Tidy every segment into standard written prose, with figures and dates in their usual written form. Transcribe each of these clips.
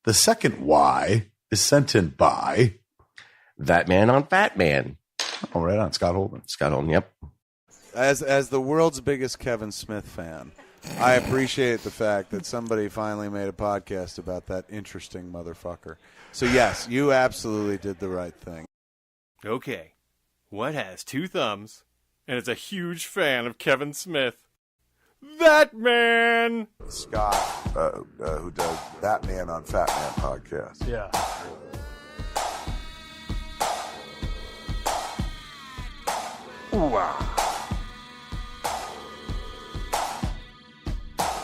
The second Y is sent in by ThatMan on Fatman. Oh, right on. Scott Holden. Scott Holden, yep. As the world's biggest Kevin Smith fan, I appreciate the fact that somebody finally made a podcast about that interesting motherfucker. So, yes, you absolutely did the right thing. Okay, what has two thumbs and is a huge fan of Kevin Smith? ThatMan! Scott, who does ThatMan on Fatman podcast. Yeah.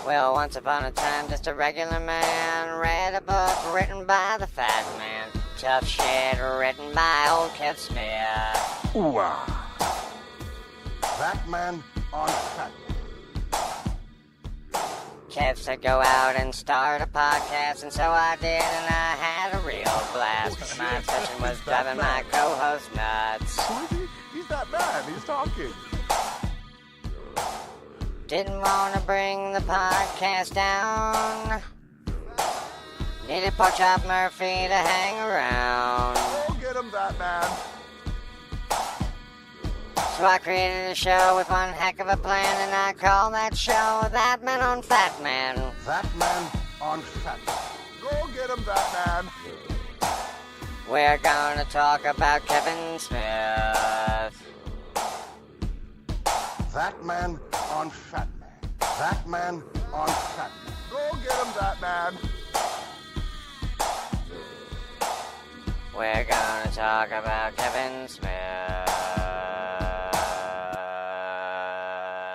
Well, once upon a time, just a regular man read a book written by the Fat Man. Tough shit written by old Kev Smith. ThatMan on Fatman. Kev said go out and start a podcast, and so I did, and I had a real blast. But my obsession was driving my co-host nuts. Who is he? He's that man. He's talking. Didn't want to bring the podcast down. Needed Pork Chop Murphy to hang around. Go get him, that man. So I created a show with one heck of a plan, and I call that show ThatMan on Fatman. ThatMan on Fatman. Go get him, that man. We're gonna talk about Kevin Smith. ThatMan on Fatman. ThatMan on Fatman. Go get him, that man. We're gonna talk about Kevin Smith.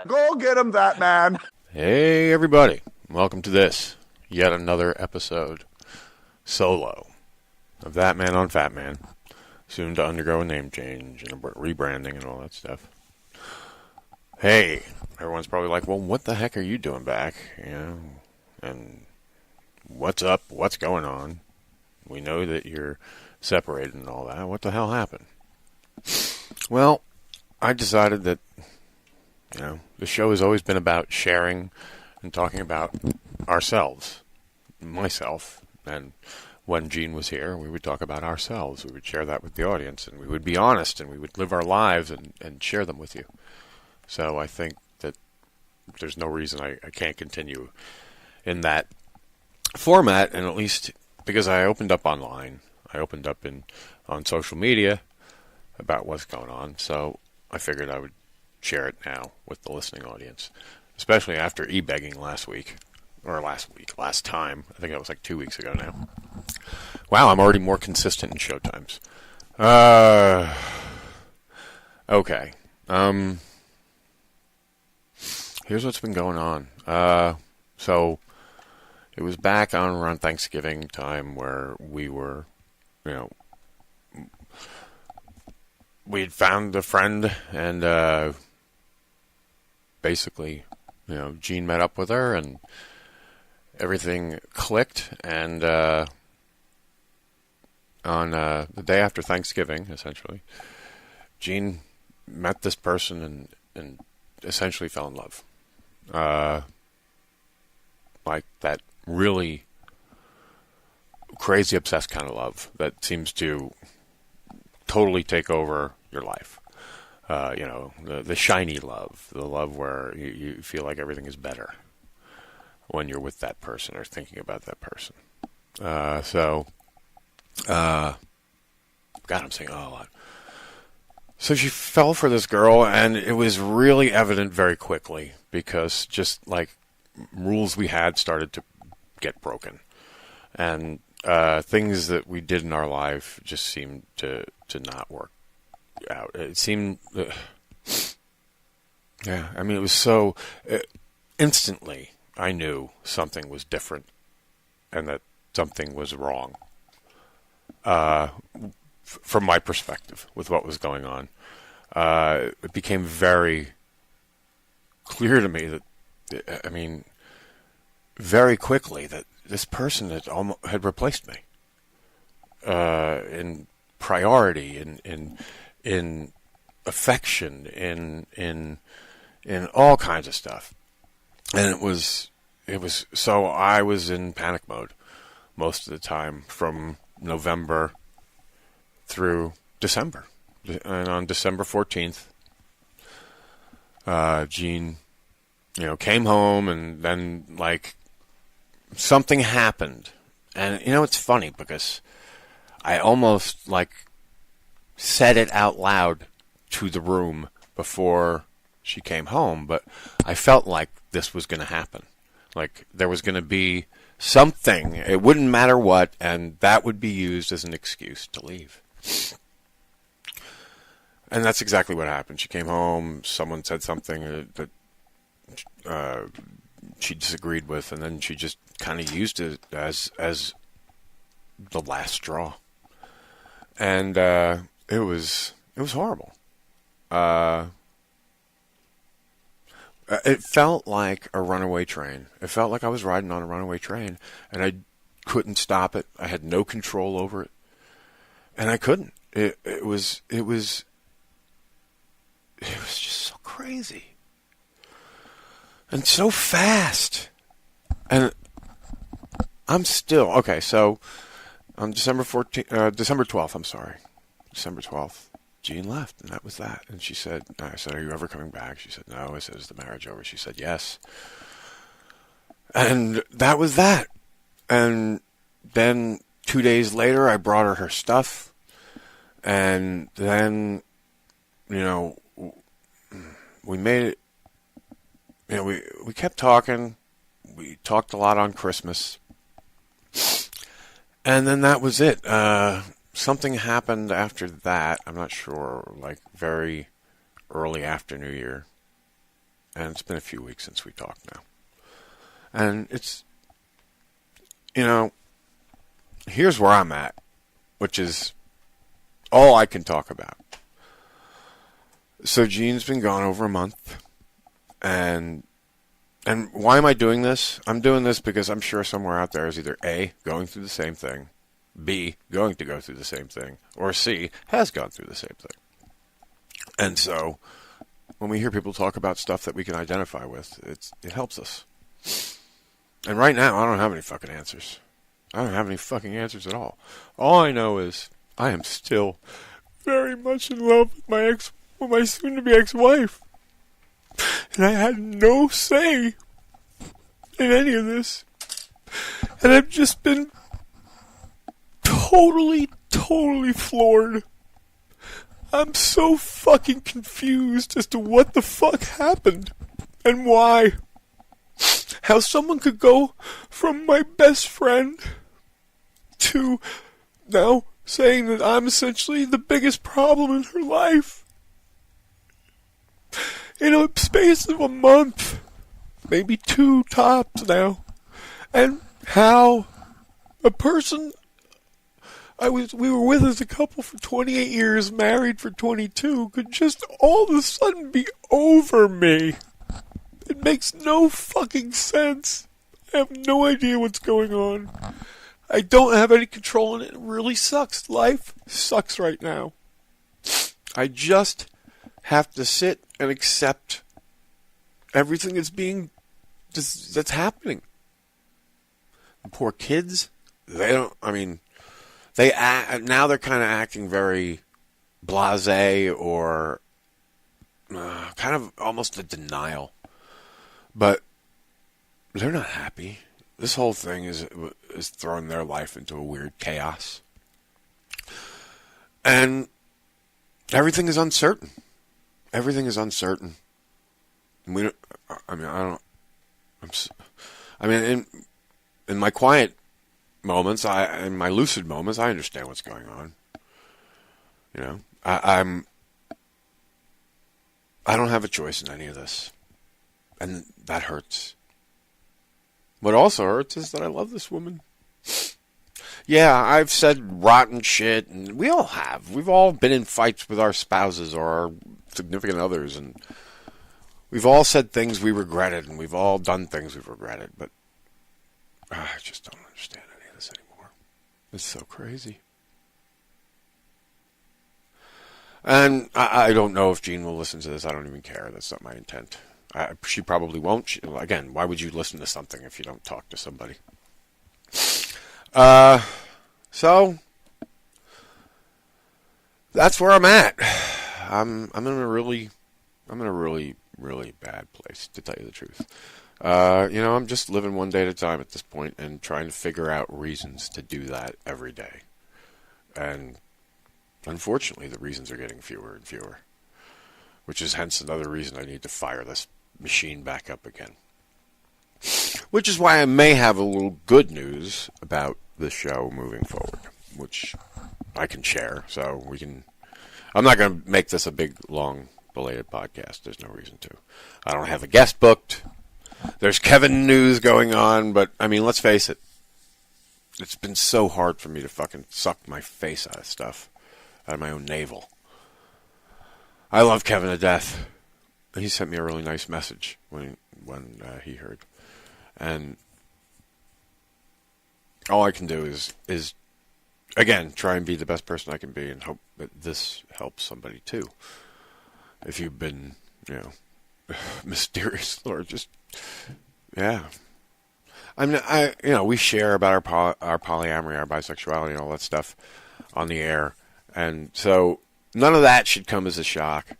Go get him, that man. Hey, everybody. Welcome to this, yet another episode, solo, of ThatMan on Fatman. Soon to undergo a name change and a rebranding and all that stuff. Hey, everyone's probably like, well, what the heck are you doing back? You know, and what's up? What's going on? We know that you're separated and all that. What the hell happened? Well, I decided that, you know, the show has always been about sharing and talking about ourselves, myself, and when Gene was here, we would talk about ourselves. We would share that with the audience, and we would be honest, and we would live our lives and share them with you. So I think that there's no reason I can't continue in that format, and at least because I opened up online, I opened up on social media about what's going on, so I figured I would share it now with the listening audience, especially after e-begging last time. I think that was like 2 weeks ago now. Wow, I'm already more consistent in show times. Okay. Here's what's been going on. So it was back on around Thanksgiving time where we were, you know, we'd found a friend and basically, you know, Gene met up with her and everything clicked, and on the day after Thanksgiving, essentially, Gene met this person and essentially fell in love. Like that really crazy obsessed kind of love that seems to totally take over your life. You know, the shiny love, the love where you feel like everything is better when you're with that person or thinking about that person. God, I'm saying a lot. So she fell for this girl, and it was really evident very quickly because just like rules we had started to get broken, and things that we did in our life just seemed to not work out. It seemed, yeah. I mean, it was so instantly. I knew something was different, and that something was wrong. From my perspective, with what was going on, it became very clear to me that, I mean, very quickly that this person had replaced me in priority, in affection, in all kinds of stuff, and it was so I was in panic mode. most of the time from November through December. And on December 14th, Jean, came home, and then, like, something happened. And, it's funny because I almost, like, said it out loud to the room before she came home, but I felt like this was going to happen. Like, there was going to be something, it wouldn't matter what, and that would be used as an excuse to leave. And that's exactly what happened. She came home, someone said something that she disagreed with, and then she just kind of used it as the last straw. And it was horrible. It felt like a runaway train. It felt like I was riding on a runaway train, and I couldn't stop it. I had no control over it, and I couldn't. It was just so crazy and so fast. And I'm still okay. So on December 12th, Jean left, and that was that. And she said, I said, "Are you ever coming back?" She said, "No." I said, "Is the marriage over?" She said, "Yes." And that was that. And then 2 days later, I brought her stuff. And then, we made it, we kept talking. We talked a lot on Christmas. And then that was it. Something happened after that. I'm not sure, like very early after New Year. And it's been a few weeks since we talked now. And it's, here's where I'm at, which is all I can talk about. So Jean's been gone over a month. And why am I doing this? I'm doing this because I'm sure somewhere out there is either A, going through the same thing, B, going to go through the same thing, or C, has gone through the same thing. And so, when we hear people talk about stuff that we can identify with, it helps us. And right now, I don't have any fucking answers. I don't have any fucking answers at all. All I know is, I am still very much in love with my soon-to-be ex-wife. And I had no say in any of this. And I've just been totally floored. I'm so fucking confused as to what the fuck happened and why. How someone could go from my best friend to now saying that I'm essentially the biggest problem in her life. In a space of a month, maybe 2 tops now. And how a person we were with as a couple for 28 years, married for 22, could just all of a sudden be over me. It makes no fucking sense. I have no idea what's going on. I don't have any control, and it really sucks. Life sucks right now. I just have to sit and accept everything that's happening. The poor kids, now they're kind of acting very blasé or kind of almost a denial. But they're not happy. This whole thing is throwing their life into a weird chaos. And everything is uncertain. Everything is uncertain. In my quiet moments, in my lucid moments, I understand what's going on. I don't have a choice in any of this. And that hurts. What also hurts is that I love this woman. Yeah, I've said rotten shit, and we all have. We've all been in fights with our spouses or our significant others, and we've all said things we regretted, and we've all done things we've regretted, but I just don't understand any of this anymore. It's so crazy. And I don't know if Jean will listen to this. I don't even care. That's not my intent. She probably won't. Again, why would you listen to something if you don't talk to somebody? So that's where I'm at. I'm in a really bad place, to tell you the truth. I'm just living one day at a time at this point and trying to figure out reasons to do that every day. And unfortunately, the reasons are getting fewer and fewer, which is hence another reason I need to fire this machine back up again. Which is why I may have a little good news about the show moving forward, which I can share. So I'm not going to make this a big, long, belated podcast. There's no reason to. I don't have a guest booked. There's Kevin news going on, but, I mean, let's face it. It's been so hard for me to fucking suck my face out of stuff, out of my own navel. I love Kevin to death. He sent me a really nice message when he heard. And all I can do is again, try and be the best person I can be and hope that this helps somebody too. If you've been, mysterious or just, yeah. We share about our polyamory, our bisexuality, and all that stuff on the air. And so none of that should come as a shock.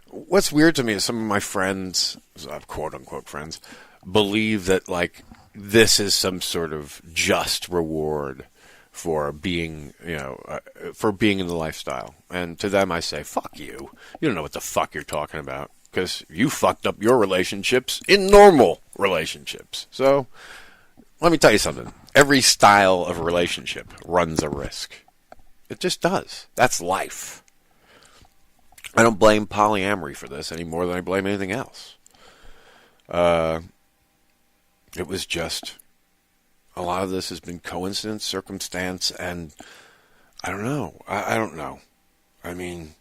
What's weird to me is some of my friends, quote unquote friends, believe that like this is some sort of just reward for being, for being in the lifestyle. And to them I say, fuck you. You don't know what the fuck you're talking about because you fucked up your relationships in normal relationships. So let me tell you something. Every style of relationship runs a risk. It just does. That's life. I don't blame polyamory for this any more than I blame anything else. It was just, a lot of this has been coincidence, circumstance, and I don't know. I don't know. I mean,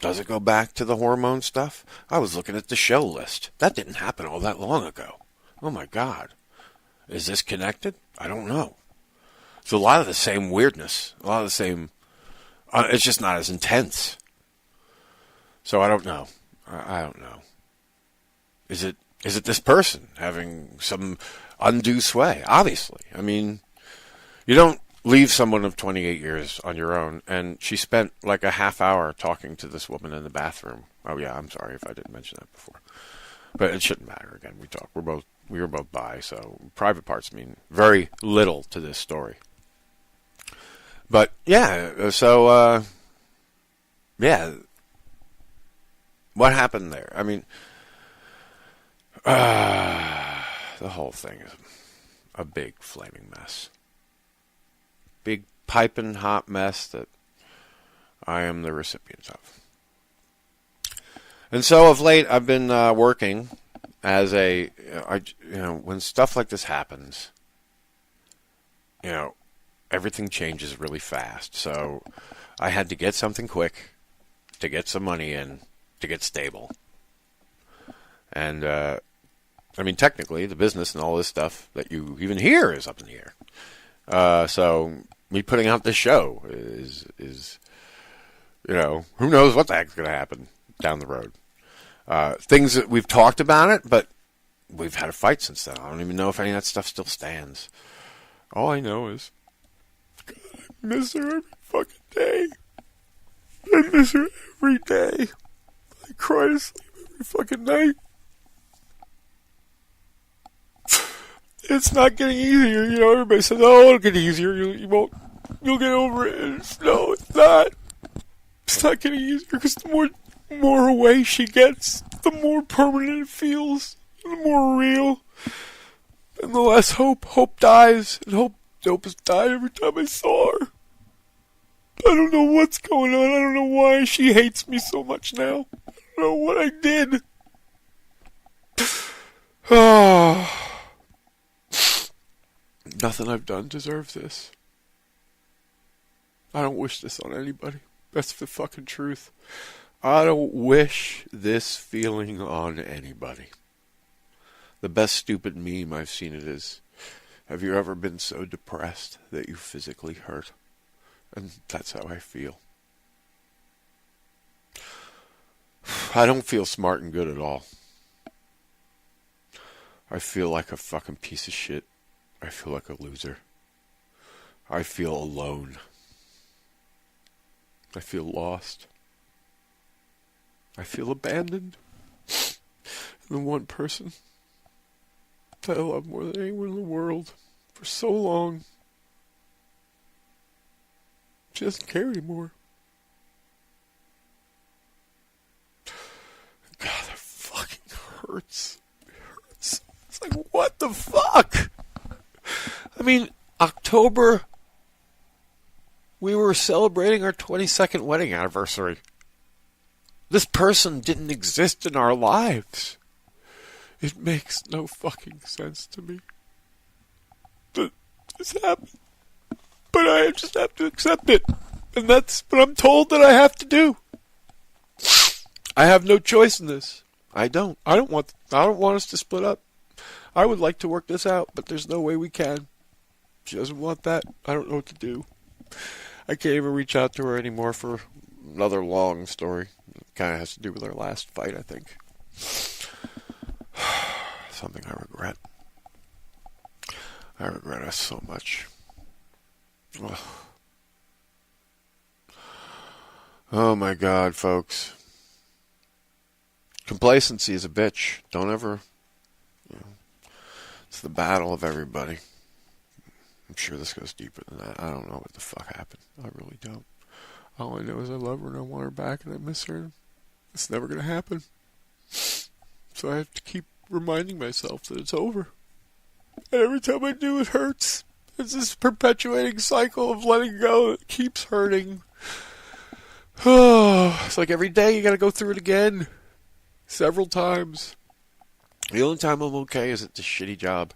does it go back to the hormone stuff? I was looking at the show list. That didn't happen all that long ago. Oh my God. Is this connected? I don't know. It's a lot of the same weirdness. A lot of the same, it's just not as intense. So I don't know. I don't know. Is it this person having some undue sway? Obviously. I mean, you don't leave someone of 28 years on your own, and she spent like a half hour talking to this woman in the bathroom. Oh yeah, I'm sorry if I didn't mention that before. But it shouldn't matter. Again, we were both bi, so private parts mean very little to this story. But yeah, so yeah. What happened there? I mean, the whole thing is a big flaming mess. Big piping hot mess that I am the recipient of. And so of late, I've been working as when stuff like this happens, everything changes really fast. So I had to get something quick to get some money in to get stable. And, technically, the business and all this stuff that you even hear is up in the air. So me putting out this show is who knows what the heck's going to happen down the road. Things that we've talked about it, but we've had a fight since then. I don't even know if any of that stuff still stands. All I know is, God, I miss her every fucking day. I miss her every day. I cry to sleep every fucking night. It's not getting easier, everybody says, oh, it'll get easier, you'll get over it. No, it's not. It's not getting easier, because the more away she gets, the more permanent it feels, the more real, and the less hope dies, and hope has died every time I saw her. I don't know what's going on, I don't know why she hates me so much now, I don't know what I did. Nothing I've done deserves this. I don't wish this on anybody. That's the fucking truth. I don't wish this feeling on anybody. The best stupid meme I've seen it is, have you ever been so depressed that you physically hurt? And that's how I feel. I don't feel smart and good at all. I feel like a fucking piece of shit. I feel like a loser. I feel alone. I feel lost. I feel abandoned. And the one person that I love more than anyone in the world for so long, she doesn't care anymore. God, that fucking hurts. It hurts. It's like, what the fuck? I mean, October, we were celebrating our 22nd wedding anniversary. This person didn't exist in our lives. It makes no fucking sense to me. But this happened. But I just have to accept it. And that's what I'm told that I have to do. I have no choice in this. I don't want us to split up. I would like to work this out, but there's no way we can. She doesn't want that. I don't know what to do. I can't even reach out to her anymore for another long story. It kind of has to do with our last fight, I think. Something I regret. I regret us so much. Ugh. Oh my God, folks. Complacency is a bitch. Don't ever... it's the battle of everybody. I'm sure this goes deeper than that. I don't know what the fuck happened. I really don't. All I know is I love her and I want her back and I miss her. It's never going to happen. So I have to keep reminding myself that it's over. And every time I do, it hurts. It's this perpetuating cycle of letting go that keeps hurting. Oh, it's like every day you got to go through it again. Several times. The only time I'm okay is at this shitty job.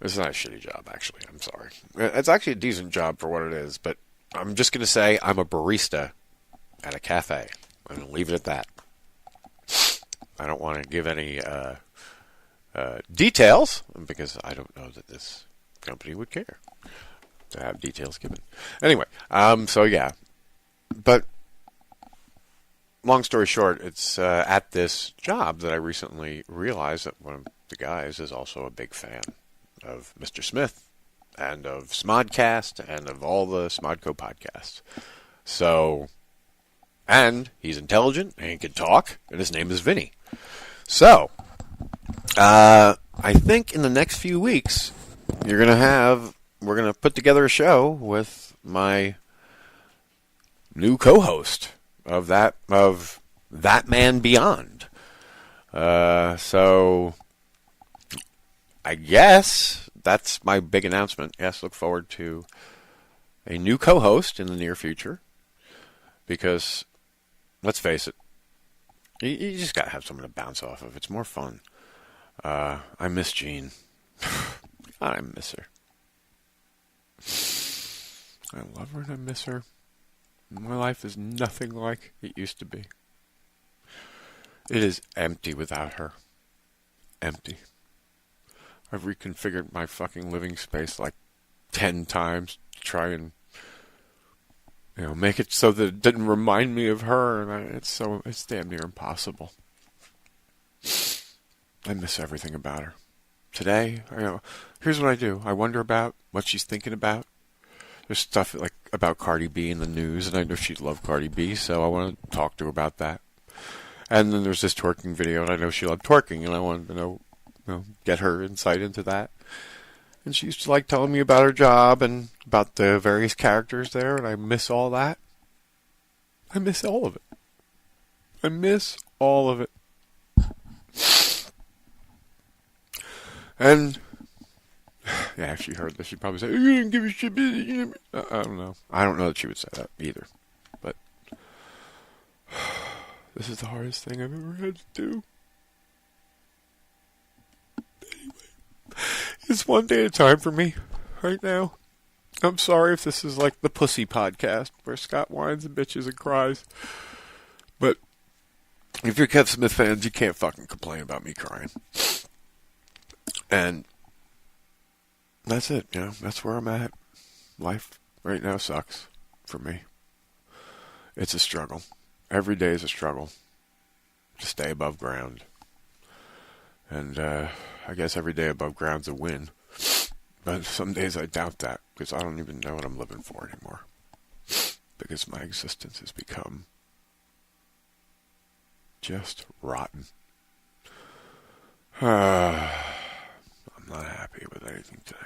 It's not a shitty job, actually. I'm sorry. It's actually a decent job for what it is, but I'm just going to say I'm a barista at a cafe. I'm going to leave it at that. I don't want to give any details, because I don't know that this company would care to have details given. Anyway, so yeah. But long story short, it's at this job that I recently realized that one of the guys is also a big fan of Mr. Smith and of SModcast and of all the Smodco podcasts. So, and he's intelligent and he can talk, and his name is Vinny. So, I think in the next few weeks, we're going to put together a show with my new co-host of ThatMan Beyond. So I guess that's my big announcement. Yes, look forward to a new co-host in the near future. Because, let's face it, you just gotta have someone to bounce off of. It's more fun. I miss Jean. I miss her. I love her and I miss her. My life is nothing like it used to be. It is empty without her. Empty. I've reconfigured my fucking living space like 10 times to try and, make it so that it didn't remind me of her, and it's damn near impossible. I miss everything about her. Today, here's what I do. I wonder about what she's thinking about. There's stuff like about Cardi B in the news, and I know she'd love Cardi B, so I want to talk to her about that. And then there's this twerking video, and I know she loved twerking, and I wanted to get her insight into that. And she used to like telling me about her job and about the various characters there, and I miss all that. I miss all of it. I miss all of it. And yeah, if she heard this, she'd probably say, "You didn't give a shit." I don't know. I don't know that she would say that either. But this is the hardest thing I've ever had to do. Anyway, it's one day at a time for me right now. I'm sorry if this is like the Pussy podcast where Scott whines and bitches and cries. But if you're Kev Smith fans, you can't fucking complain about me crying. And that's it, that's where I'm at. Life right now sucks for me. It's a struggle. Every day is a struggle to stay above ground. And I guess every day above ground's a win. But some days I doubt that. because I don't even know what I'm living for anymore. Because my existence has become just rotten. I'm not happy with anything today.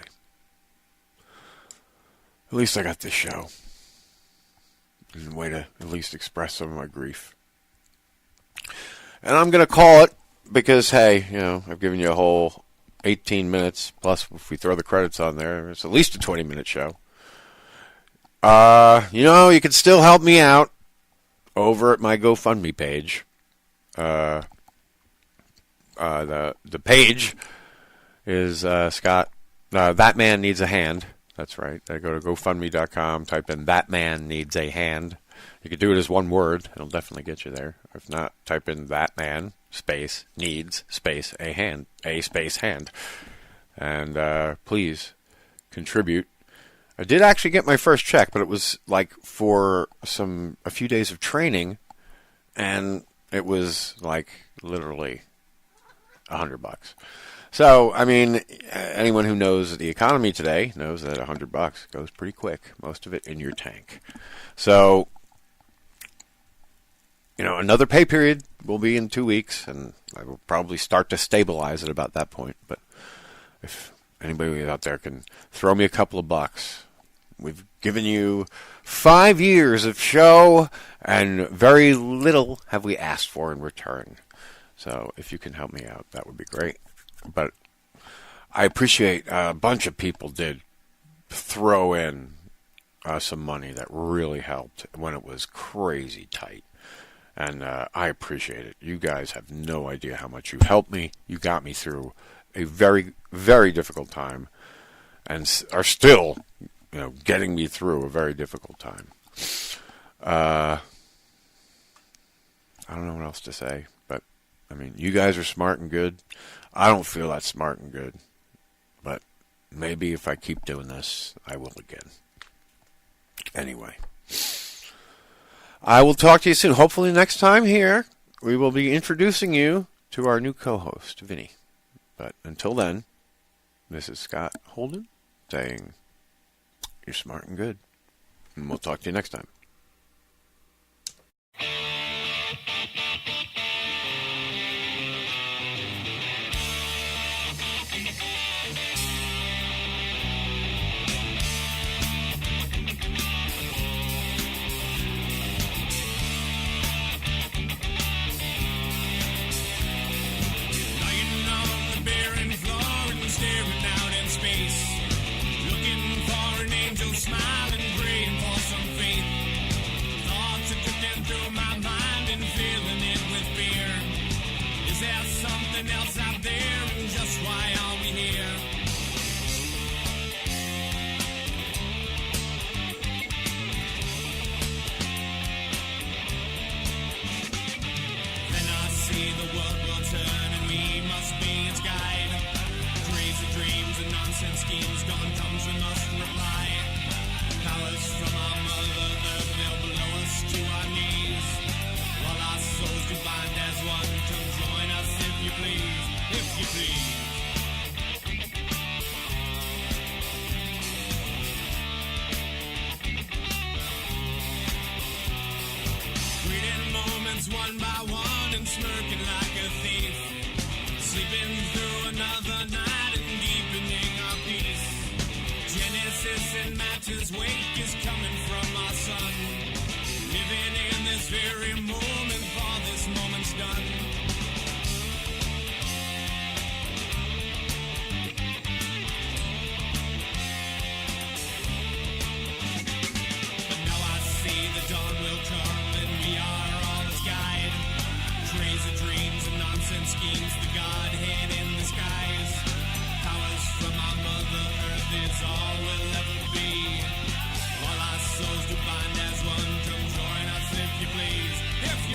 At least I got this show. It's a way to at least express some of my grief. And I'm going to call it because, hey, I've given you a whole 18 minutes. Plus, if we throw the credits on there, it's at least a 20-minute show. You can still help me out over at my GoFundMe page. The page is Scott. ThatMan needs a hand. That's right. I go to GoFundMe.com, type in ThatMan needs a hand. You can do it as one word. It'll definitely get you there. If not, type in ThatMan space needs space a hand, a space hand. And please contribute. I did actually get my first check, but it was like for a few days of training, and it was like literally $100. So, I mean, anyone who knows the economy today knows that $100 goes pretty quick. Most of it in your tank. So, another pay period will be in 2 weeks, and I will probably start to stabilize at about that point. But if anybody out there can throw me a couple of bucks, we've given you 5 years of show, and very little have we asked for in return. So if you can help me out, that would be great. But I appreciate a bunch of people did throw in some money that really helped when it was crazy tight. And I appreciate it. You guys have no idea how much you helped me. You got me through a very, very difficult time and are still, getting me through a very difficult time. I don't know what else to say, but, you guys are smart and good. I don't feel that smart and good, but maybe if I keep doing this, I will again. Anyway, I will talk to you soon. Hopefully next time here, we will be introducing you to our new co-host, Vinny. But until then, this is Scott Holden saying, you're smart and good. And we'll talk to you next time. Smiling, praying for some faith. Thoughts are drifting through my mind and filling it with fear. Is there something else out there, and just why are we here? Then I see the world will turn and we must be its guide. Crazy dreams and nonsense schemes, dawn comes we must reply. Powers from our mother earth, they'll blow us to our knees. While our souls do bind as one, come join us if you please, if you please. Reading moments one by one and smirking like a thief. Sleeping through another night and deepening our peace. Genesis and matches wake is coming from our sun. Living in this very moment, for this moment's done. But now I see the dawn will come and we are all its guide. Crazy dreams and nonsense schemes, the Godhead in the skies. Powers from our mother earth is all we'll ever be. All our souls to bind as one, come join us if you please, if you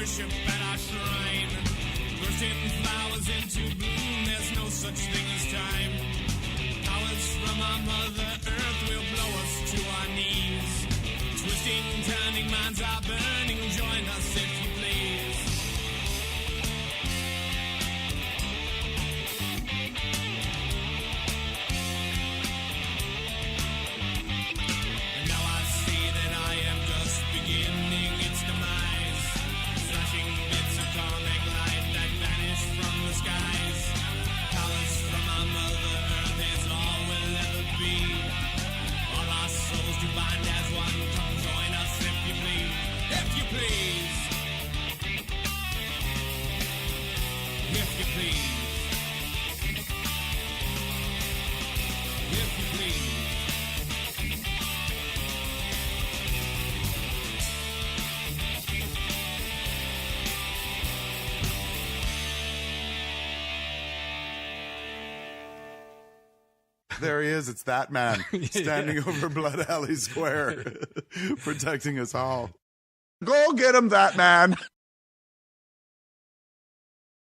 worship at our shrine. Bursting flowers into bloom, there's no such thing as time. Powers from our Mother Earth will blow us to our knees. Twisting, turning, minds are burning, join us if you please. And now I see that I am just beginning its demise. Flashing bits of comic light that vanish from the skies. Powers from our Mother Earth is all we'll ever be. All our souls to bind as one. Come join us if you please. If you please. If you please. If you please. There he is. It's that man standing over Blood Alley Square, protecting us all. Go get him, that man.